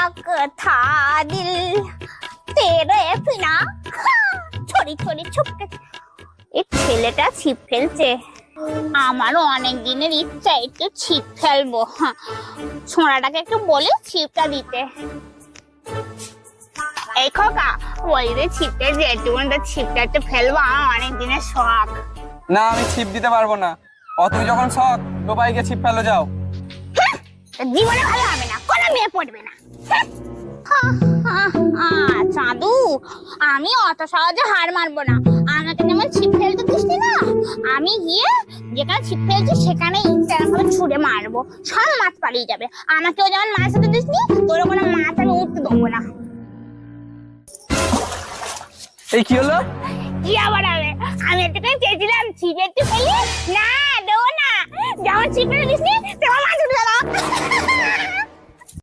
था दिल तेरे बिना छोड़ी छोड़ी छुपके এই ছেলেটা ছিপ ফেলছে আমারও অনেক দিনের ইচ্ছা একটু ছিপ ফেলবো ছোঁড়াটাকে একটু বলে ছিপটা দিতে এই খোকা ওই রে ছিপে যে ছিপটা একটু ফেলবো আমার অনেক দিনের শখ না আমি ছিপ দিতে পারবো না অত যখন শখ ডোবাই গিয়ে ছিপ ফেলো যাও জীবনে ভালো হবে না কোনো মেয়ে পড়বে না চাঁদু আমি অত সহজে হার মারবো না আমাকে যেমন ছিপ ফেলতে দিসনি না আমি গিয়ে যেখানে ছিপ ফেলছি সেখানে ভাবে ছুড়ে মারবো সব মাছ পালিয়ে যাবে আমাকেও যেমন মাছ হতে দিসনি তোর কোনো মাছ আমি উঠতে দেবো না এই কি হলো কি আবার হবে আমি একটু চেয়েছিলাম ছিপ একটু ফেলি না দেবো না যেমন ছিপ ফেলে দিসনি তেমন